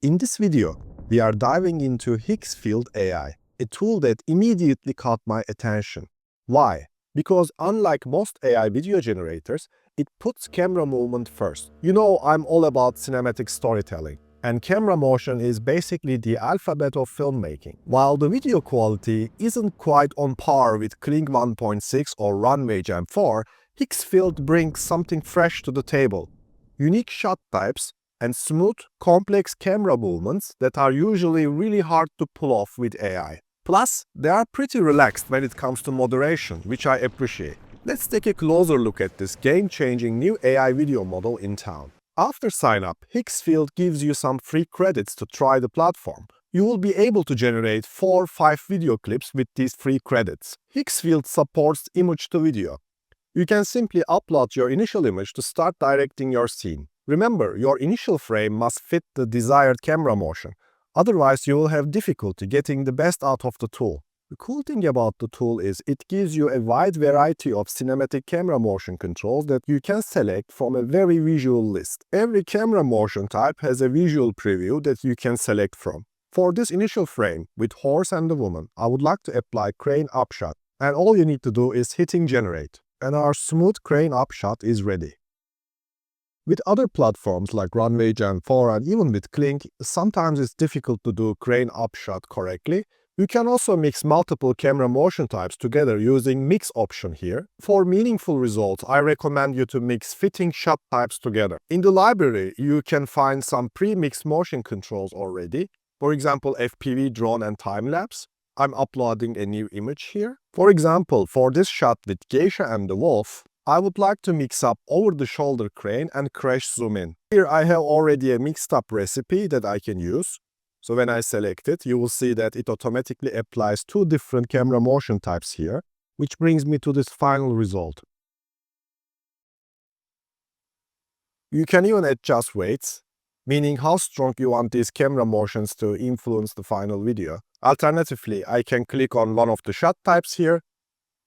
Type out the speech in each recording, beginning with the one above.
In this video, we are diving into Higgsfield AI, a tool that immediately caught my attention. Why? Because unlike most AI video generators, it puts camera movement first. You know, I'm all about cinematic storytelling, and camera motion is basically the alphabet of filmmaking. While the video quality isn't quite on par with Kling 1.6 or Runway Gen-4, Hicksfield brings something fresh to the table. Unique shot types and smooth, complex camera movements that are usually really hard to pull off with AI. Plus, they are pretty relaxed when it comes to moderation, which I appreciate. Let's take a closer look at this game-changing new AI video model in town. After sign-up, Hicksfield gives you some free credits to try the platform. You will be able to generate 4 or 5 video clips with these free credits. Hicksfield supports image-to-video. You can simply upload your initial image to start directing your scene. Remember, your initial frame must fit the desired camera motion. Otherwise, you will have difficulty getting the best out of the tool. The cool thing about the tool is it gives you a wide variety of cinematic camera motion controls that you can select from a very visual list. Every camera motion type has a visual preview that you can select from. For this initial frame, with horse and the woman, I would like to apply crane upshot, and all you need to do is hitting generate, and our smooth crane upshot is ready. With other platforms like Runway Gen-4 and even with Kling, sometimes it's difficult to do crane upshot correctly. You can also mix multiple camera motion types together using mix option here. For meaningful results, I recommend you to mix fitting shot types together. In the library, you can find some pre-mixed motion controls already. For example, FPV Drone and time-lapse. I'm uploading a new image here. For example, for this shot with Geisha and the Wolf, I would like to mix up over-the-shoulder crane and crash zoom in. Here I have already a mixed up recipe that I can use. So when I select it, you will see that it automatically applies 2 different camera motion types here, which brings me to this final result. You can even adjust weights, meaning how strong you want these camera motions to influence the final video. Alternatively, I can click on one of the shot types here.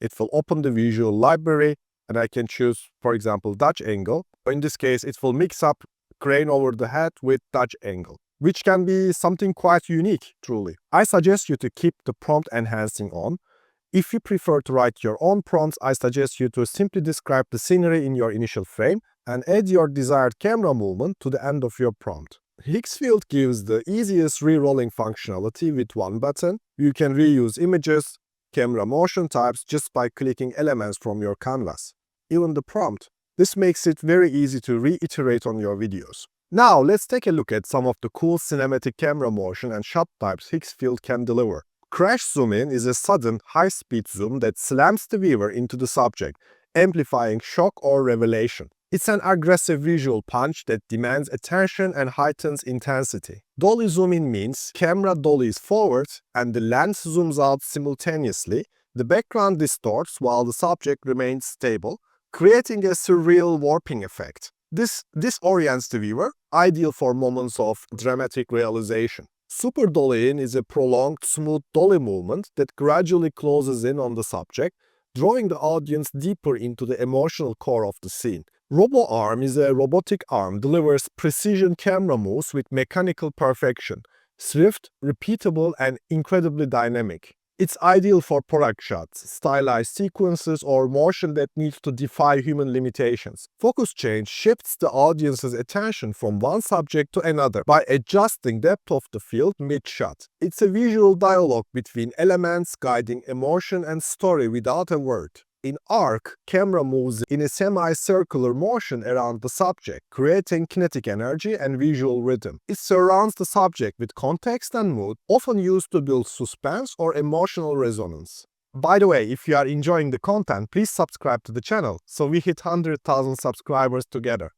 It will open the visual library, and I can choose, for example, Dutch angle. In this case, it will mix up crane over the head with Dutch angle, which can be something quite unique, truly. I suggest you to keep the prompt enhancing on. If you prefer to write your own prompts, I suggest you to simply describe the scenery in your initial frame and add your desired camera movement to the end of your prompt. Hicksfield gives the easiest re-rolling functionality with one button. You can reuse images, camera motion types just by clicking elements from your canvas. Even the prompt. This makes it very easy to reiterate on your videos. Now let's take a look at some of the cool cinematic camera motion and shot types Hicksfield can deliver. Crash zoom in is a sudden, high-speed zoom that slams the viewer into the subject, amplifying shock or revelation. It's an aggressive visual punch that demands attention and heightens intensity. Dolly Zoom in means camera dollies forward and the lens zooms out simultaneously. The background distorts while the subject remains stable, creating a surreal warping effect. This disorients the viewer, ideal for moments of dramatic realization. Super dolly in is a prolonged, smooth dolly movement that gradually closes in on the subject, drawing the audience deeper into the emotional core of the scene. Robo-arm is a robotic arm delivers precision camera moves with mechanical perfection, swift, repeatable, and incredibly dynamic. It's ideal for product shots, stylized sequences, or motion that needs to defy human limitations. Focus change shifts the audience's attention from one subject to another by adjusting depth of the field mid-shot. It's a visual dialogue between elements guiding emotion and story without a word. In arc, camera moves in a semi-circular motion around the subject, creating kinetic energy and visual rhythm. It surrounds the subject with context and mood, often used to build suspense or emotional resonance. By the way, if you are enjoying the content, please subscribe to the channel so we hit 100,000 subscribers together.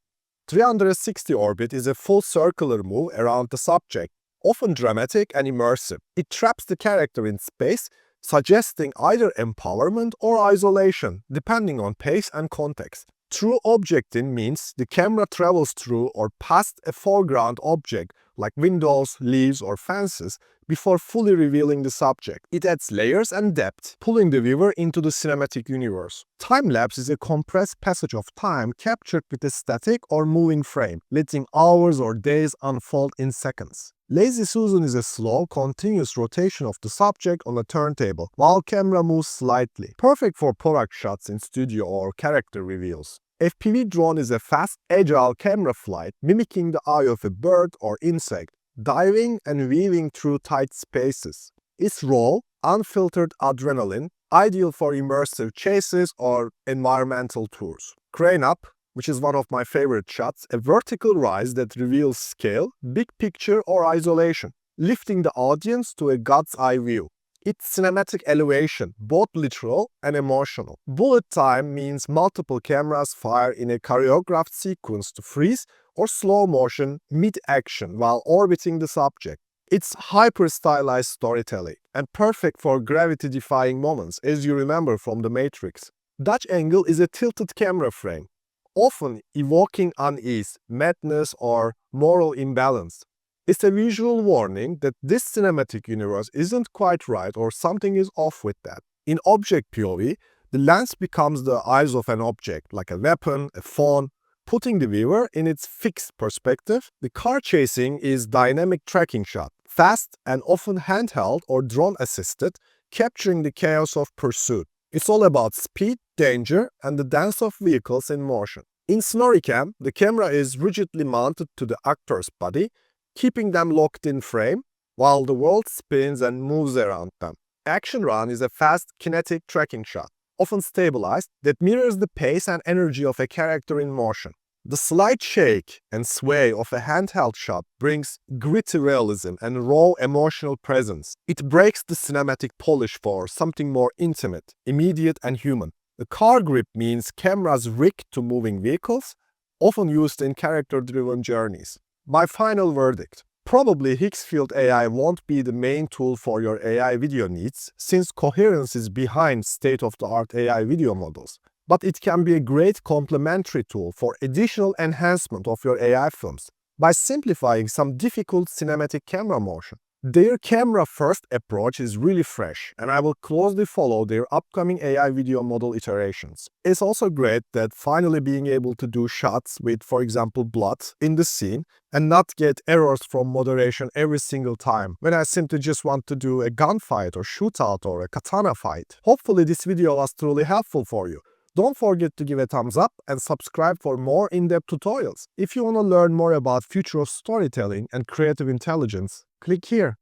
360 orbit is a full circular move around the subject, often dramatic and immersive. It traps the character in space, suggesting either empowerment or isolation, depending on pace and context. True objecting means the camera travels through or past a foreground object, like windows, leaves, or fences, before fully revealing the subject. It adds layers and depth, pulling the viewer into the cinematic universe. Time-lapse is a compressed passage of time captured with a static or moving frame, letting hours or days unfold in seconds. Lazy Susan is a slow, continuous rotation of the subject on a turntable, while camera moves slightly, perfect for product shots in studio or character reveals. FPV Drone is a fast, agile camera flight mimicking the eye of a bird or insect, diving and weaving through tight spaces. It's raw, unfiltered adrenaline, ideal for immersive chases or environmental tours. Crane Up, which is one of my favorite shots, a vertical rise that reveals scale, big picture, or isolation, lifting the audience to a God's eye view. It's cinematic elevation, both literal and emotional. Bullet time means multiple cameras fire in a choreographed sequence to freeze or slow motion mid-action while orbiting the subject. It's hyper-stylized storytelling and perfect for gravity-defying moments, as you remember from The Matrix. Dutch angle is a tilted camera frame, often evoking unease, madness, or moral imbalance. It's a visual warning that this cinematic universe isn't quite right or something is off with that. In Object POV, the lens becomes the eyes of an object, like a weapon, a phone, putting the viewer in its fixed perspective. The car chasing is dynamic tracking shot, fast and often handheld or drone-assisted, capturing the chaos of pursuit. It's all about speed, danger, and the dance of vehicles in motion. In Snorricam, the camera is rigidly mounted to the actor's body, keeping them locked in frame while the world spins and moves around them. Action Run is a fast, kinetic tracking shot, often stabilized, that mirrors the pace and energy of a character in motion. The slight shake and sway of a handheld shot brings gritty realism and raw emotional presence. It breaks the cinematic polish for something more intimate, immediate, and human. The car grip means cameras rigged to moving vehicles, often used in character-driven journeys. My final verdict. Probably Higgsfield AI won't be the main tool for your AI video needs, since coherence is behind state-of-the-art AI video models. But it can be a great complementary tool for additional enhancement of your AI films by simplifying some difficult cinematic camera motion. Their camera-first approach is really fresh, and I will closely follow their upcoming AI video model iterations. It's also great that finally being able to do shots with, for example, blood in the scene and not get errors from moderation every single time when I simply just want to do a gunfight or shootout or a katana fight. Hopefully this video was truly helpful for you. Don't forget to give a thumbs up and subscribe for more in-depth tutorials. If you want to learn more about future of storytelling and creative intelligence, click here.